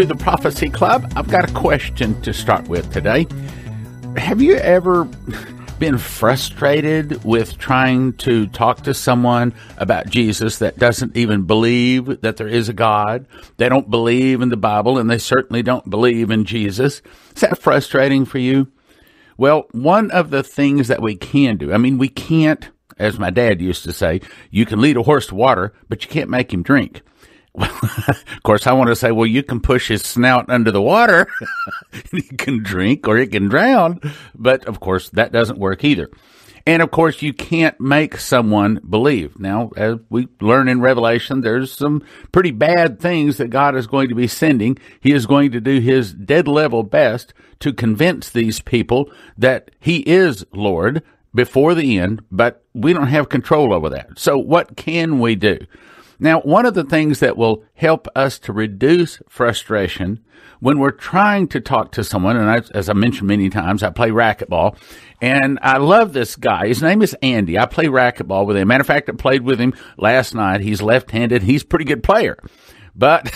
to the Prophecy Club. I've got a question to start with today. Have you ever been frustrated with trying to talk to someone about Jesus that doesn't even believe that there is a God? They don't believe in the Bible, and they certainly don't believe in Jesus. Is that frustrating for you? Well, one of the things that we can do, we can't, as my dad used to say, you can lead a horse to water, but you can't make him drink. Well, of course, I want to say, well, you can push his snout under the water, he can drink or he can drown, but of course, that doesn't work either. And of course, you can't make someone believe. Now, as we learn in Revelation, there's some pretty bad things that God is going to be sending. He is going to do his dead level best to convince these people that he is Lord before the end, but we don't have control over that. So what can we do? Now, one of the things that will help us to reduce frustration when we're trying to talk to someone, and as I mentioned many times, I play racquetball, and I love this guy. His name is Andy. I play racquetball with him. Matter of fact, I played with him last night. He's left-handed. He's a pretty good player, but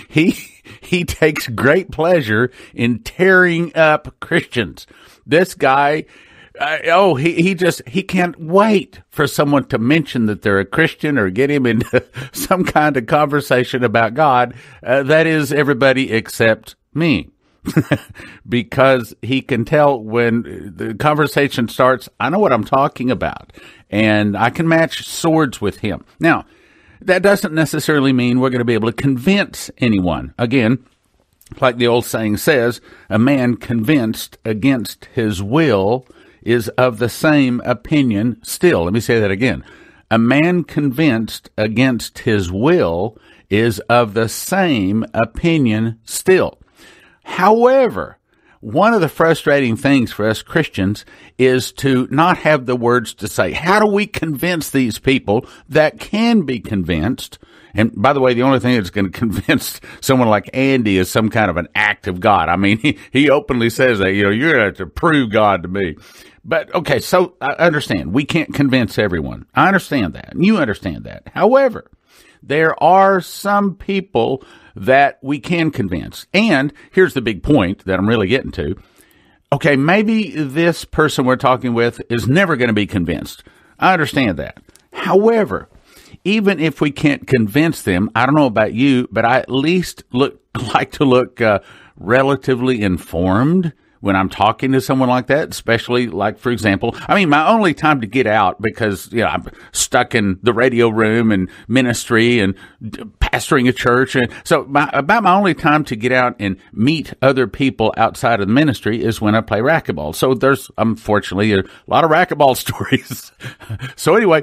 he takes great pleasure in tearing up Christians. This guy... he can't wait for someone to mention that they're a Christian or get him into some kind of conversation about God. That is everybody except me. Because he can tell when the conversation starts, I know what I'm talking about, and I can match swords with him. Now, that doesn't necessarily mean we're going to be able to convince anyone. Again, like the old saying says, a man convinced against his will is of the same opinion still. Let me say that again. A man convinced against his will is of the same opinion still. However, one of the frustrating things for us Christians is to not have the words to say. How do we convince these people that can be convinced? And by the way, the only thing that's going to convince someone like Andy is some kind of an act of God. He openly says that, you're going to have to prove God to me. But, okay, so I understand. We can't convince everyone. I understand that. And you understand that. However, there are some people that we can convince. And here's the big point that I'm really getting to. Okay, maybe this person we're talking with is never going to be convinced. I understand that. However, even if we can't convince them, I don't know about you, but I at least like to look relatively informed when I'm talking to someone like that, especially like, for example, my only time to get out because, I'm stuck in the radio room and ministry and pastoring a church. And so about my only time to get out and meet other people outside of the ministry is when I play racquetball. So there's, unfortunately, a lot of racquetball stories. So anyway,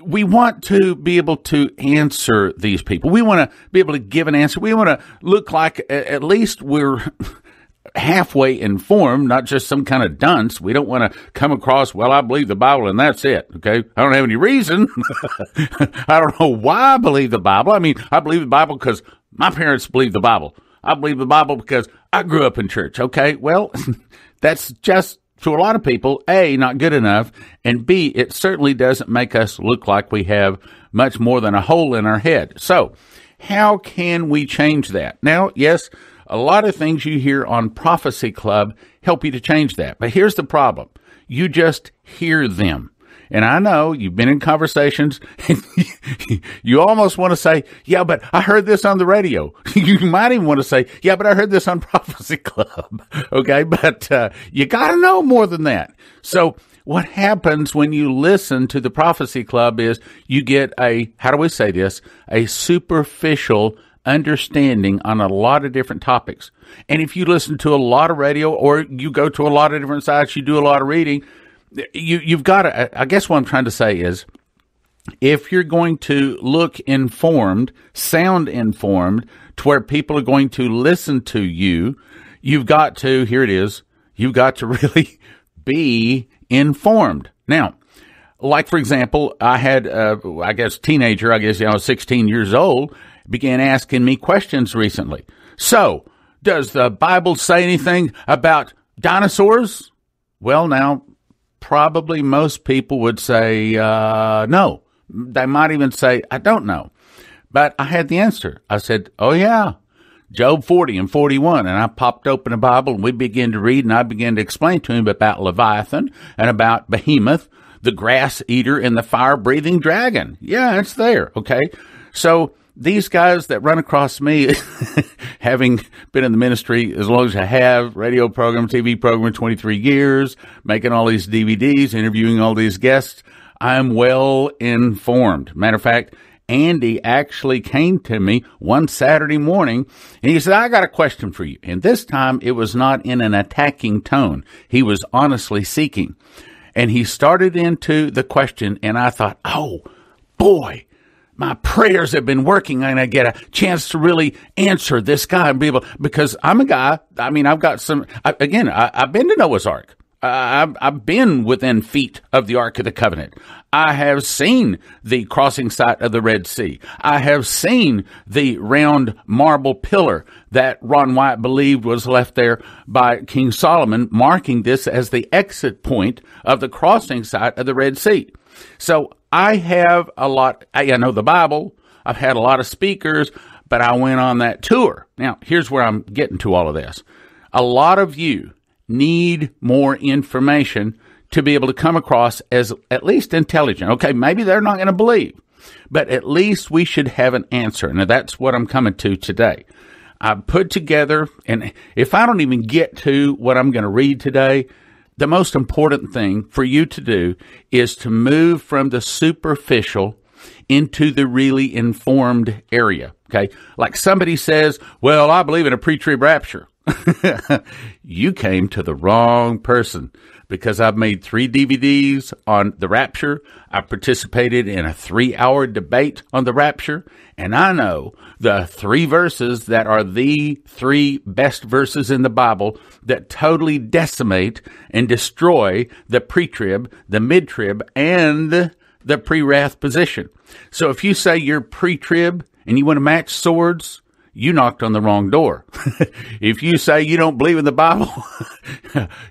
we want to be able to answer these people. We want to be able to give an answer. We want to look like at least we're halfway informed, not just some kind of dunce. We don't want to come across, well, I believe the Bible and that's it. Okay. I don't have any reason. I don't know why I believe the Bible. I believe the Bible because my parents believe the Bible. I believe the Bible because I grew up in church. Okay. Well, that's just, to a lot of people, A, not good enough, and B, it certainly doesn't make us look like we have much more than a hole in our head. So, how can we change that? Now, yes, a lot of things you hear on Prophecy Club help you to change that. But here's the problem. You just hear them. And I know you've been in conversations and you almost want to say, yeah, but I heard this on the radio. You might even want to say, yeah, but I heard this on Prophecy Club. Okay. But, you got to know more than that. So what happens when you listen to the Prophecy Club is you get a superficial understanding on a lot of different topics. And if you listen to a lot of radio or you go to a lot of different sites, you do a lot of reading, you've got to, I guess what I'm trying to say is, if you're going to look informed, sound informed, to where people are going to listen to you, you've got to, here it is, you've got to really be informed. Now, like, for example, I had, teenager, I was 16 years old, began asking me questions recently. So, does the Bible say anything about dinosaurs? Well, now, probably most people would say, no. They might even say, I don't know. But I had the answer. I said, oh yeah, Job 40 and 41. And I popped open the Bible and we began to read, and I began to explain to him about Leviathan and about Behemoth, the grass eater and the fire breathing dragon. Yeah, it's there. Okay. So these guys that run across me, having been in the ministry as long as I have, radio program, TV program, 23 years, making all these DVDs, interviewing all these guests, I'm well informed. Matter of fact, Andy actually came to me one Saturday morning and he said, I got a question for you. And this time it was not in an attacking tone. He was honestly seeking. And he started into the question, and I thought, oh, boy, my prayers have been working. I'm going to get a chance to really answer this guy and be able, because I'm a guy, I mean, I've got some, I've been to Noah's Ark. I've been within feet of the Ark of the Covenant. I have seen the crossing site of the Red Sea. I have seen the round marble pillar that Ron White believed was left there by King Solomon, marking this as the exit point of the crossing site of the Red Sea. So I have a lot, I know the Bible. I've had a lot of speakers, but I went on that tour. Now, here's where I'm getting to all of this. A lot of you need more information to be able to come across as at least intelligent. Okay, maybe they're not going to believe, but at least we should have an answer. And that's what I'm coming to today. I put together, and if I don't even get to what I'm going to read today, the most important thing for you to do is to move from the superficial into the really informed area. Okay, like somebody says, well, I believe in a pre-trib rapture. You came to the wrong person, because I've made 3 DVDs on the rapture. I participated in a 3-hour debate on the rapture, and I know the 3 verses that are the 3 best verses in the Bible that totally decimate and destroy the pre-trib, the mid-trib, and the pre-wrath position. So if you say you're pre-trib and you want to match swords, you knocked on the wrong door. If you say you don't believe in the Bible,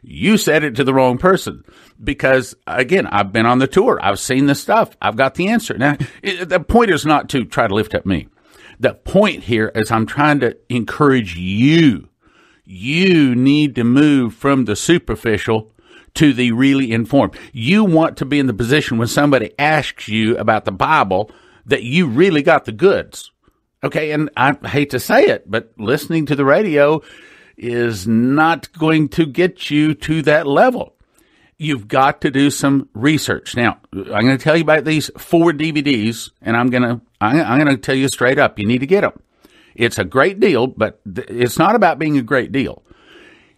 you said it to the wrong person. Because, again, I've been on the tour. I've seen the stuff. I've got the answer. Now, the point is not to try to lift up me. The point here is I'm trying to encourage you. You need to move from the superficial to the really informed. You want to be in the position when somebody asks you about the Bible that you really got the goods. Okay, and I hate to say it, but listening to the radio is not going to get you to that level. You've got to do some research. Now, I'm going to tell you about these 4 DVDs, and I'm going to tell you straight up, you need to get them. It's a great deal, but it's not about being a great deal.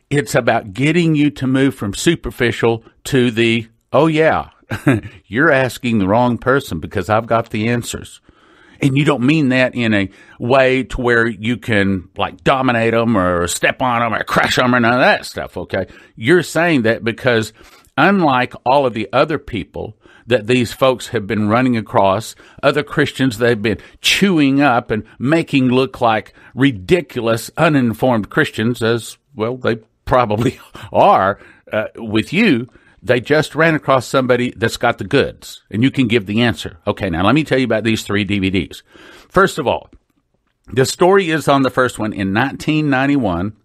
It's about getting you to move from superficial to the, oh yeah, you're asking the wrong person because I've got the answers. And you don't mean that in a way to where you can like dominate them or step on them or crush them or none of that stuff, okay? You're saying that because unlike all of the other people that these folks have been running across, other Christians they've been chewing up and making look like ridiculous, uninformed Christians, as well they probably are with you, they just ran across somebody that's got the goods, and you can give the answer. Okay, now let me tell you about these 3 DVDs. First of all, the story is on the first one in 1991.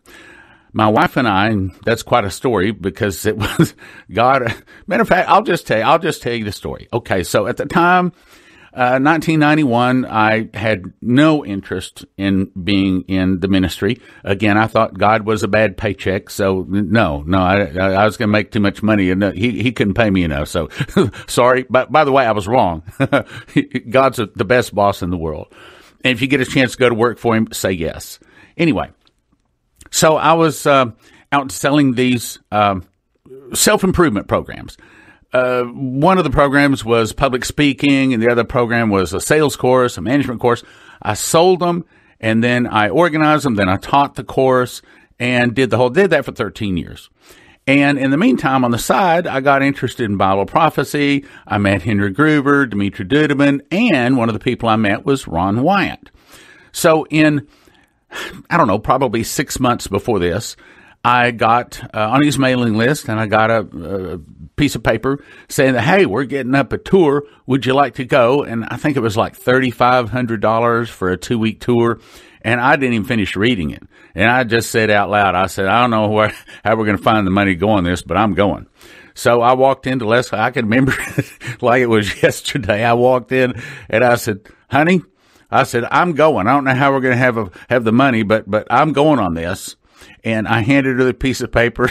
My wife and I, and that's quite a story because it was God. Matter of fact, I'll just tell you the story. Okay, so at the time, 1991, I had no interest in being in the ministry. Again, I thought God was a bad paycheck, so no, I was going to make too much money, and he couldn't pay me enough. So sorry, but by the way, I was wrong. God's the best boss in the world, and if you get a chance to go to work for him, say yes. Anyway, so I was out selling these self-improvement programs. One of the programs was public speaking, and the other program was a sales course, a management course. I sold them, and then I organized them, then I taught the course, and did that for 13 years. And in the meantime, on the side, I got interested in Bible prophecy. I met Henry Gruver, Dimitri Duduman, and one of the people I met was Ron Wyatt. So in, probably 6 months before this, I got on his mailing list, and I got a piece of paper saying that, hey, we're getting up a tour. Would you like to go? And I think it was like $3,500 for a 2-week tour. And I didn't even finish reading it. And I just said out loud, I said, I don't know how we're going to find the money to go on this, but I'm going. So I walked into Leslie. I can remember like it was yesterday. I walked in and I said, honey, I said, I'm going. I don't know how we're going to have the money, but I'm going on this. And I handed her the piece of paper.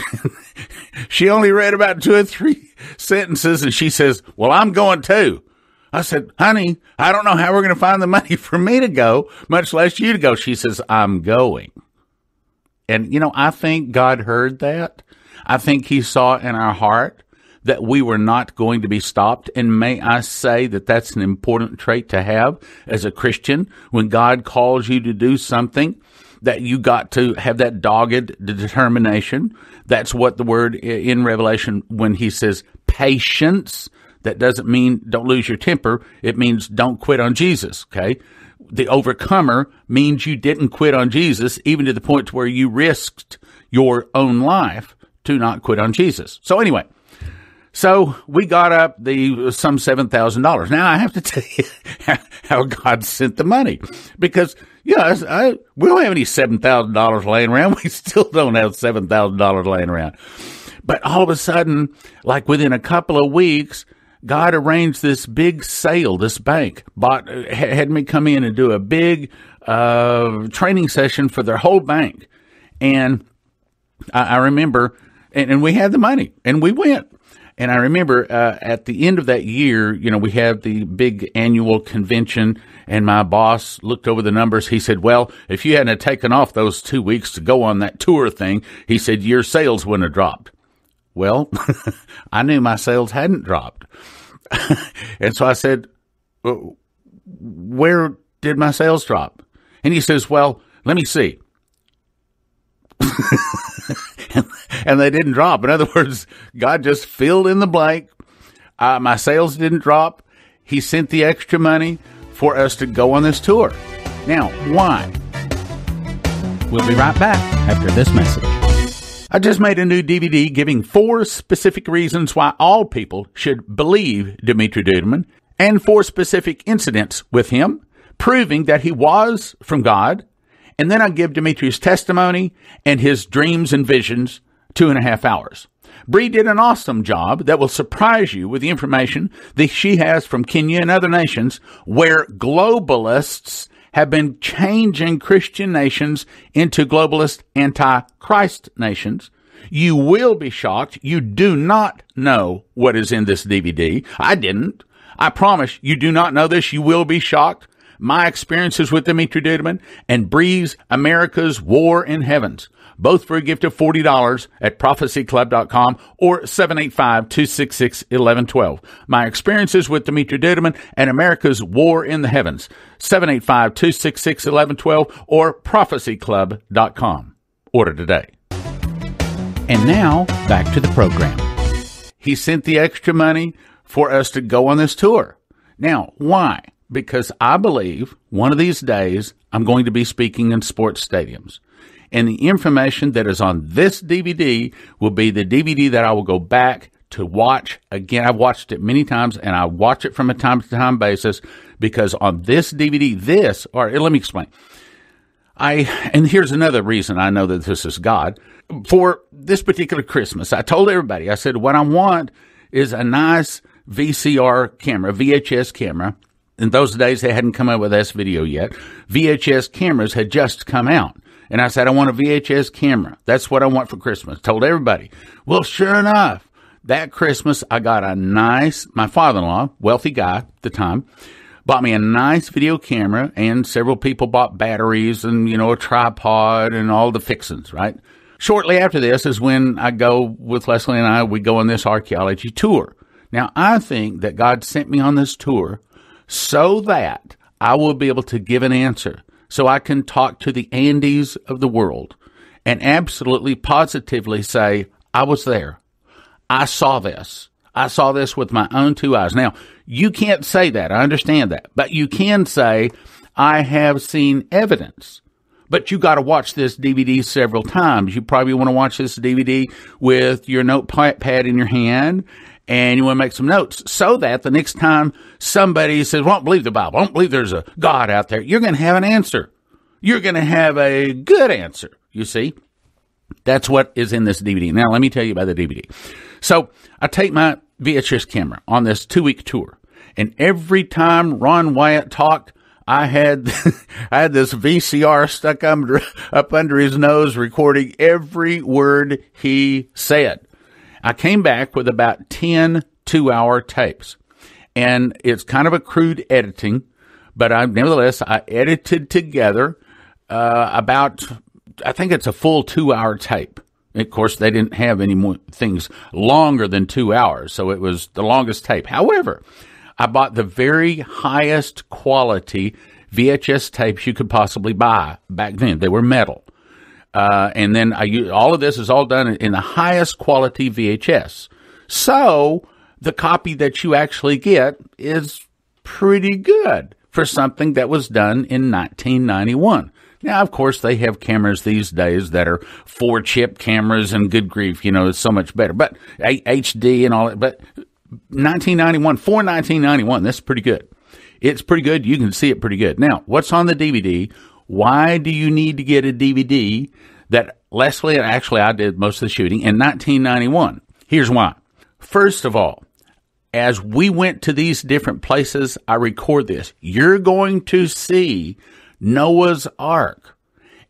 She only read about 2 or 3 sentences, and she says, well, I'm going too. I said, honey, I don't know how we're going to find the money for me to go, much less you to go. She says, I'm going. And, I think God heard that. I think he saw in our heart that we were not going to be stopped. And may I say that that's an important trait to have as a Christian. When God calls you to do something, that you got to have that dogged determination. That's what the word in Revelation, when he says patience, that doesn't mean don't lose your temper. It means don't quit on Jesus, okay? The overcomer means you didn't quit on Jesus, even to the point where you risked your own life to not quit on Jesus. So anyway, we got up some $7,000. Now I have to tell you how God sent the money, because we don't have any $7,000 laying around. We still don't have $7,000 laying around. But all of a sudden, like within a couple of weeks, God arranged this big sale. This bank had me come in and do a big training session for their whole bank. And I remember, and we had the money, and we went. And I remember at the end of that year, we had the big annual convention, and my boss looked over the numbers. He said, well, if you hadn't taken off those 2 weeks to go on that tour thing, he said, your sales wouldn't have dropped. Well, I knew my sales hadn't dropped. And so I said, where did my sales drop? And he says, well, let me see. And they didn't drop. In other words, God just filled in the blank. My sales didn't drop. He sent the extra money for us to go on this tour. Now, why? We'll be right back after this message. I just made a new DVD giving 4 specific reasons why all people should believe Dimitri Duduman, and 4 specific incidents with him, proving that he was from God. And then I give Dimitri's testimony and his dreams and visions, 2.5 hours. Bree did an awesome job that will surprise you with the information that she has from Kenya and other nations where globalists have been changing Christian nations into globalist anti-Christ nations. You will be shocked. You do not know what is in this DVD. I didn't. I promise you do not know this. You will be shocked. My experiences with Dimitri Duduman and Bree's America's War in Heavens, both for a gift of $40 at prophecyclub.com or 785-266-1112. My experiences with Dimitri Duduman and America's War in the Heavens, 785-266-1112 or prophecyclub.com. Order today. And now, back to the program. He sent the extra money for us to go on this tour. Now, why? Because I believe one of these days I'm going to be speaking in sports stadiums. And the information that is on this DVD will be the DVD that I will go back to watch again. I've watched it many times, and I watch it from a time-to-time basis because on this DVD, let me explain. And here's another reason I know that this is God. For this particular Christmas, I told everybody, I said, what I want is a nice VCR camera, VHS camera. In those days, they hadn't come out with S-video yet. VHS cameras had just come out. And I said, I want a VHS camera. That's what I want for Christmas. Told everybody. Well, sure enough, that Christmas, I got my father-in-law, wealthy guy at the time, bought me a nice video camera, and several people bought batteries and, a tripod and all the fixings, right? Shortly after this is when I go with Leslie and we go on this archaeology tour. Now, I think that God sent me on this tour so that I will be able to give an answer, so I can talk to the Andes of the world and absolutely positively say, I was there. I saw this. I saw this with my own 2 eyes. Now, you can't say that. I understand that. But you can say, I have seen evidence. But you got to watch this DVD several times. You probably want to watch this DVD with your notepad in your hand, and you want to make some notes so that the next time somebody says, well, I don't believe the Bible, I don't believe there's a God out there, you're going to have an answer. you're going to have a good answer, you see. That's what is in this DVD. Now, let me tell you about the DVD. So I take my VHS camera on this 2-week tour, and every time Ron Wyatt talked, I had this VCR stuck up under his nose, recording every word he said. I came back with about 10 2-hour tapes, and it's kind of a crude editing, but nevertheless, I edited together about, I think it's a full 2-hour tape. Of course, they didn't have any more things longer than 2 hours, so it was the longest tape. However, I bought the very highest quality VHS tapes you could possibly buy back then. They were metal. And then all of this is all done in the highest quality VHS. So the copy that you actually get is pretty good for something that was done in 1991. Now, of course, they have cameras these days that are 4-chip cameras, and good grief, it's so much better. But HD and all that. But 1991, this is pretty good. It's pretty good. You can see it pretty good. Now, what's on the DVD? Why do you need to get a DVD that Leslie, and actually I did most of the shooting, in 1991? Here's why. First of all, as we went to these different places, I record this. You're going to see Noah's Ark,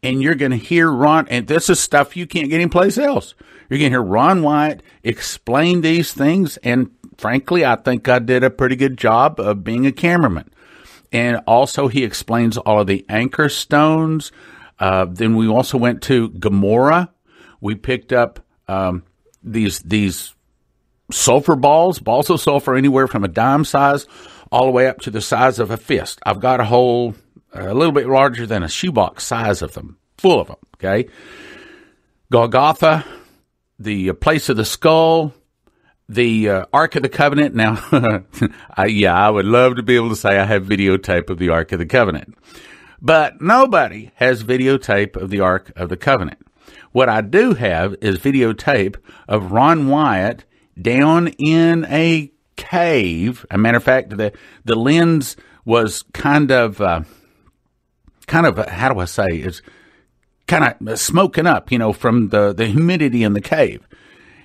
and you're going to hear Ron, and this is stuff you can't get anyplace else. You're going to hear Ron Wyatt explain these things, and frankly, I think I did a pretty good job of being a cameraman. And also, he explains all of the anchor stones. Then we also went to Gomorrah. We picked up these sulfur balls of sulfur, anywhere from a dime size all the way up to the size of a fist. I've got a little bit larger than a shoebox size of them, full of them, okay? Golgotha, the place of the skull, the Ark of the Covenant. Now, I would love to be able to say I have videotape of the Ark of the Covenant, but nobody has videotape of the Ark of the Covenant. What I do have is videotape of Ron Wyatt down in a cave. As a matter of fact, the lens was kind of how do I say? It's kind of smoking up, from the humidity in the cave.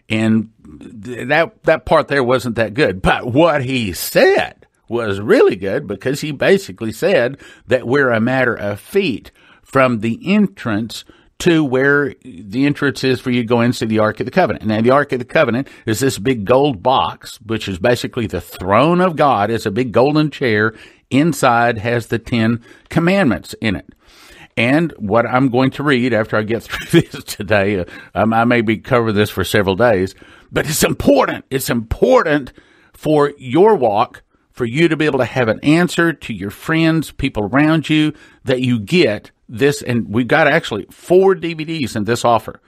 And that part there wasn't that good. But what he said was really good, because he basically said that we're a matter of feet from the entrance to where the entrance is for you to go into the Ark of the Covenant. Now, the Ark of the Covenant is this big gold box, which is basically the throne of God. It's a big golden chair. Inside has the 10 commandments in it. And what I'm going to read after I get through this today, I may be covering this for several days, but it's important. It's important for your walk, for you to be able to have an answer to your friends, people around you, that you get this. And we've got actually 4 DVDs in this offer.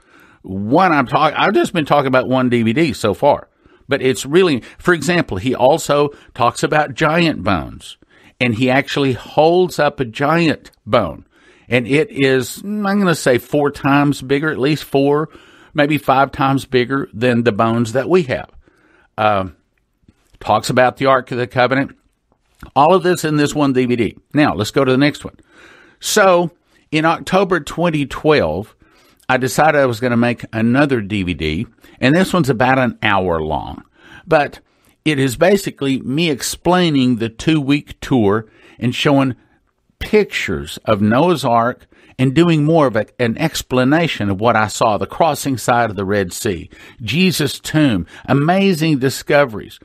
I've just been talking about one DVD so far, but it's really, for example, he also talks about giant bones, and he actually holds up a giant bone. And it is, I'm going to say 4 times bigger, at least 4, maybe 5 times bigger than the bones that we have. Talks about the Ark of the Covenant. All of this in this one DVD. Now, let's go to the next one. So, in October 2012, I decided I was going to make another DVD, and this one's about an hour long. But it is basically me explaining the 2-week tour and showing pictures of Noah's Ark and doing more of an explanation of what I saw, the crossing side of the Red Sea, Jesus' tomb, amazing discoveries.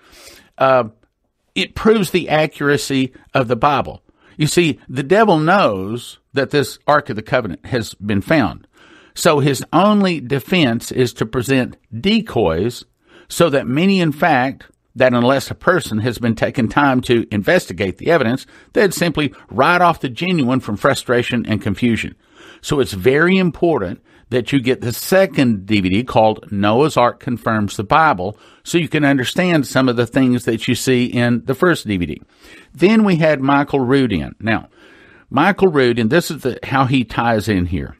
It proves the accuracy of the Bible. You see, the devil knows that this Ark of the Covenant has been found. So his only defense is to present decoys, so that many, in fact, that unless a person has been taking time to investigate the evidence, they'd simply write off the genuine from frustration and confusion. So it's very important that you get the second DVD called Noah's Ark Confirms the Bible, so you can understand some of the things that you see in the first DVD. Then we had Michael Rood in. Now, Michael Rood, and this is how he ties in here.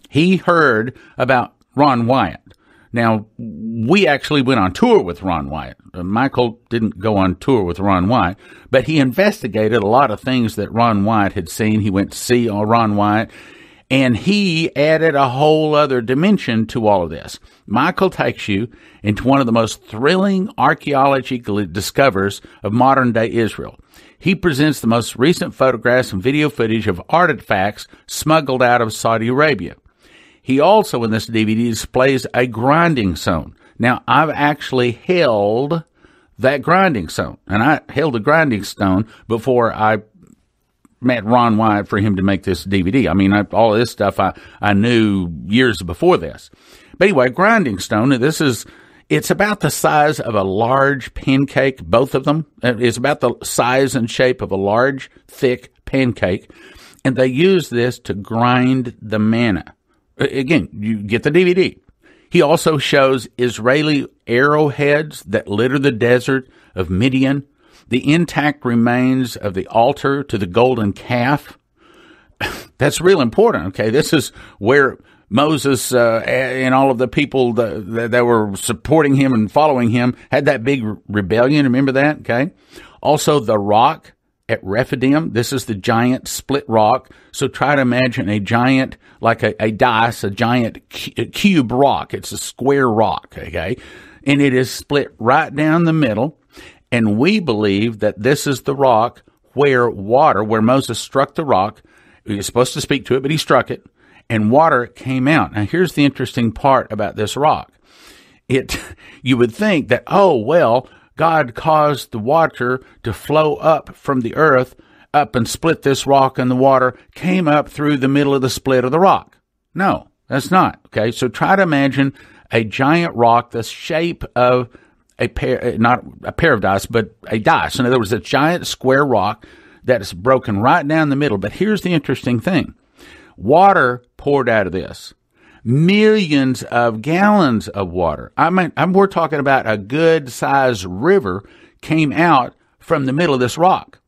He heard about Ron Wyatt Now, we actually went on tour with Ron Wyatt. Michael didn't go on tour with Ron Wyatt, but he investigated a lot of things that Ron Wyatt had seen. He went to see Ron Wyatt, and he added a whole other dimension to all of this. Michael takes you into one of the most thrilling archaeological discoveries of modern-day Israel. He presents the most recent photographs and video footage of artifacts smuggled out of Saudi Arabia. He also, in this DVD, displays a grinding stone. Now, I've actually held that grinding stone, and I held a grinding stone before I met Ron Wyatt for him to make this DVD. I mean, all of this stuff I knew years before this. But anyway, grinding stone, it's about the size of a large pancake, both of them. It's about the size and shape of a large, thick pancake, and they use this to grind the manna. Again, you get the DVD. He also shows Israeli arrowheads that litter the desert of Midian, the intact remains of the altar to the golden calf. That's real important, okay? This is where Moses and all of the people that were supporting him and following him had that big rebellion. Remember that, okay? Also, the rock at Rephidim. This is the giant split rock. So try to imagine a giant, like a dice, a giant cube rock. It's a square rock, okay? And it is split right down the middle. And we believe that this is the rock where Moses struck the rock. He was supposed to speak to it, but he struck it, and water came out. Now, here's the interesting part about this rock. You would think that, God caused the water to flow up from the earth up and split this rock, and the water came up through the middle of the split of the rock. No, that's not. Okay, so try to imagine a giant rock the shape of not a pair of dice, but a dice. In other words, a giant square rock that is broken right down the middle. But here's the interesting thing. Water poured out of this. Millions of gallons of water. We're talking about a good-sized river came out from the middle of this rock.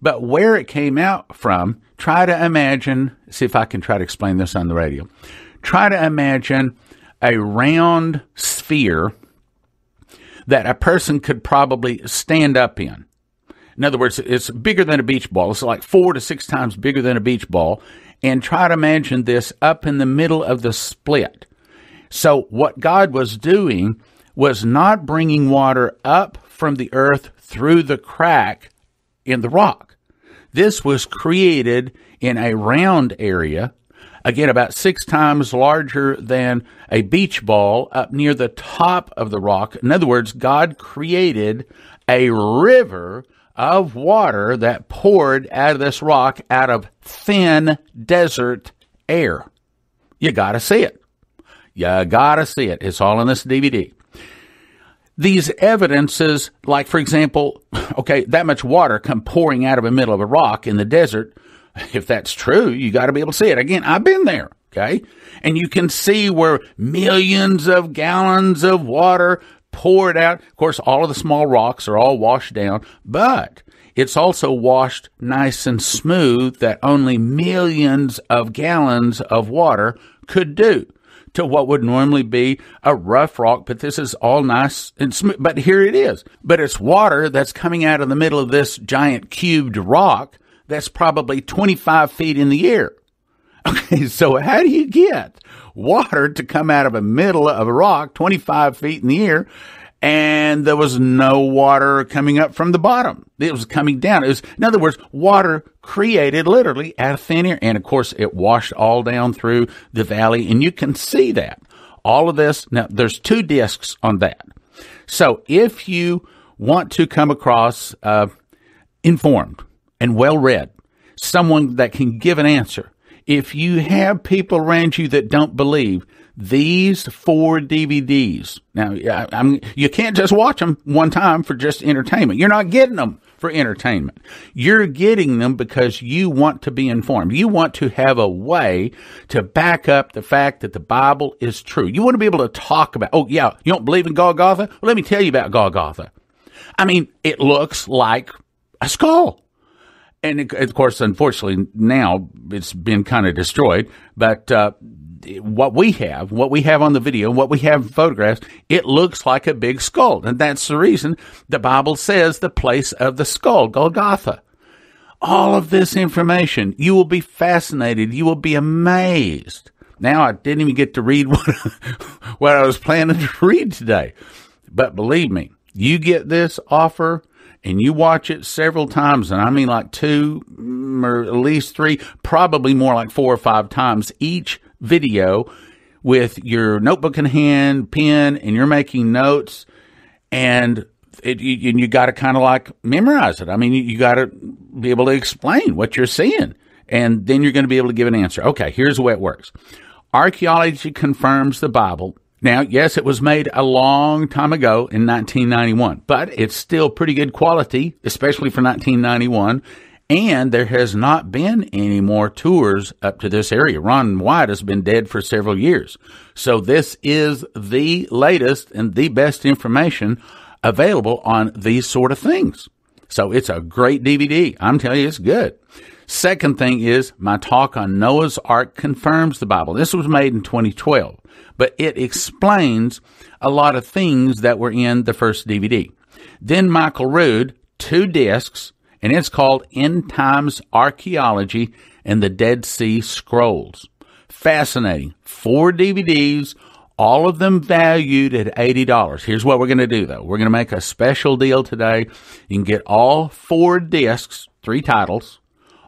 But where it came out from, try to imagine, see if I can try to explain this on the radio. Try to imagine a round sphere that a person could probably stand up in. In other words, it's bigger than a beach ball. It's like 4 to 6 times bigger than a beach ball. And try to imagine this up in the middle of the split. So what God was doing was not bringing water up from the earth through the crack in the rock. This was created in a round area, again, about 6 times larger than a beach ball up near the top of the rock. In other words, God created a river of water that poured out of this rock out of thin desert air. You got to see it. You got to see it. It's all in this DVD. These evidences, like, for example, that much water come pouring out of the middle of a rock in the desert. If that's true, you got to be able to see it. Again, I've been there, okay? And you can see where millions of gallons of water poured out. Of course, all of the small rocks are all washed down, but it's also washed nice and smooth that only millions of gallons of water could do to what would normally be a rough rock. But this is all nice and smooth. But here it is. But it's water that's coming out of the middle of this giant cubed rock that's probably 25 feet in the air. Okay, so how do you get water to come out of the middle of a rock 25 feet in the air, and there was no water coming up from the bottom? It was coming down. It was, in other words, water created literally out of thin air. And, of course, it washed all down through the valley, and you can see that. All of this, now, there's 2 discs on that. So if you want to come across informed and well-read, someone that can give an answer, if you have people around you that don't believe, these 4 DVDs, now, you can't just watch them one time for just entertainment. You're not getting them for entertainment. You're getting them because you want to be informed. You want to have a way to back up the fact that the Bible is true. You want to be able to talk about, you don't believe in Golgotha? Well, let me tell you about Golgotha. I mean, it looks like a skull. And of course, unfortunately, now it's been kind of destroyed. But what we have on the video, what we have in photographs, it looks like a big skull. And that's the reason the Bible says the place of the skull, Golgotha. All of this information, you will be fascinated. You will be amazed. Now, I didn't even get to read what I was planning to read today. But believe me, you get this offer and you watch it several times, and I mean like 2 or at least 3, probably more like 4 or 5 times each video with your notebook in hand, pen, and you're making notes, and you got to kind of like memorize it. I mean, you got to be able to explain what you're seeing, and then you're going to be able to give an answer. Okay, here's the way it works. Archaeology confirms the Bible. Now, yes, it was made a long time ago in 1991, but it's still pretty good quality, especially for 1991, and there has not been any more tours up to this area. Ron White has been dead for several years. So this is the latest and the best information available on these sort of things. So it's a great DVD. I'm telling you, it's good. Second thing is my talk on Noah's Ark confirms the Bible. This was made in 2012, but it explains a lot of things that were in the first DVD. Then Michael Rood, 2 discs, and it's called End Times Archaeology and the Dead Sea Scrolls. Fascinating. 4 DVDs, all of them valued at $80. Here's what we're going to do, though. We're going to make a special deal today. You can get all 4 discs, 3 titles,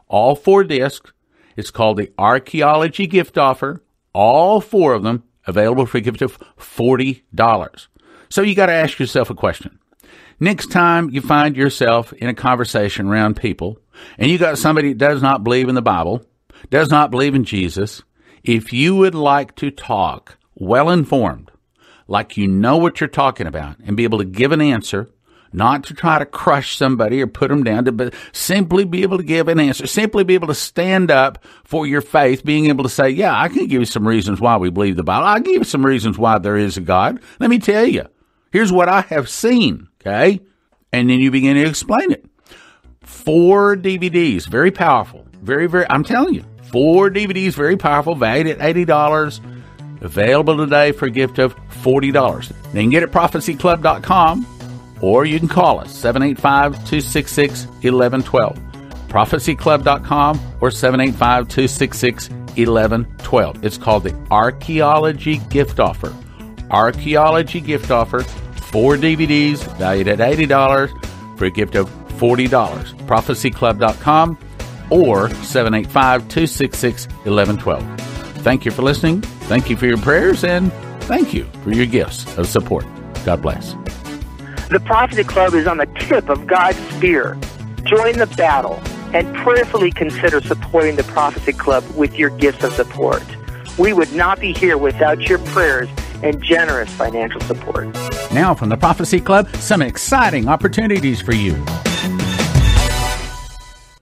all 4 discs. It's called the Archaeology Gift Offer. All 4 of them available for a gift of $40. So you got to ask yourself a question. Next time you find yourself in a conversation around people and you got somebody that does not believe in the Bible, does not believe in Jesus, if you would like to talk well-informed, like you know what you're talking about, and be able to give an answer, not to try to crush somebody or put them down, but simply be able to give an answer, simply be able to stand up for your faith, being able to say, yeah, I can give you some reasons why we believe the Bible. I'll give you some reasons why there is a God. Let me tell you, here's what I have seen, okay? And then you begin to explain it. 4 DVDs, very powerful, very, I'm telling you, 4 DVDs, very powerful, valued at $80, available today for a gift of $40. Now you can get it at prophecyclub.com. Or you can call us, 785-266-1112. prophecyclub.com or 785-266-1112. It's called the Archaeology Gift Offer. Archaeology Gift Offer, 4 DVDs valued at $80 for a gift of $40. prophecyclub.com or 785-266-1112. Thank you for listening. Thank you for your prayers, and thank you for your gifts of support. God bless. The Prophecy Club is on the tip of God's spear. Join the battle and prayerfully consider supporting the Prophecy Club with your gifts of support. We would not be here without your prayers and generous financial support. Now from the Prophecy Club, some exciting opportunities for you.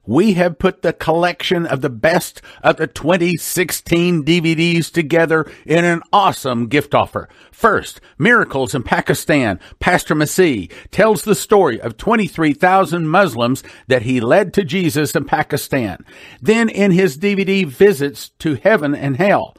We have put the collection of the best of the 2016 DVDs together in an awesome gift offer. First, Miracles in Pakistan. Pastor Masih tells the story of 23,000 Muslims that he led to Jesus in Pakistan. Then in his DVD, Visits to Heaven and Hell,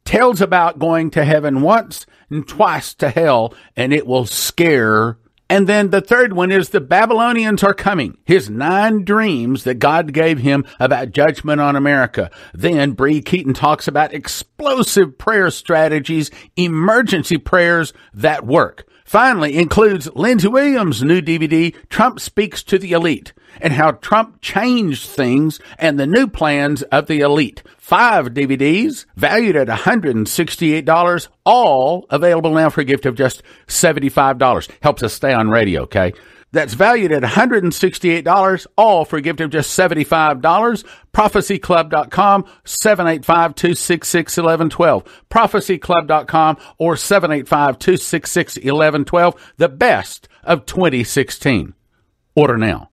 tells about going to heaven once and twice to hell, and it will scare. And then the third one is The Babylonians Are Coming, his 9 dreams that God gave him about judgment on America. Then Bree Keaton talks about explosive prayer strategies, emergency prayers that work. Finally, includes Lindsey Williams' new DVD, Trump Speaks to the Elite, and how Trump changed things and the new plans of the elite. 5 DVDs valued at $168, all available now for a gift of just $75. Helps us stay on radio, okay? That's valued at $168, all for a gift of just $75. prophecyclub.com, 785-266-1112. prophecyclub.com or 785-266-1112. The best of 2016. Order now.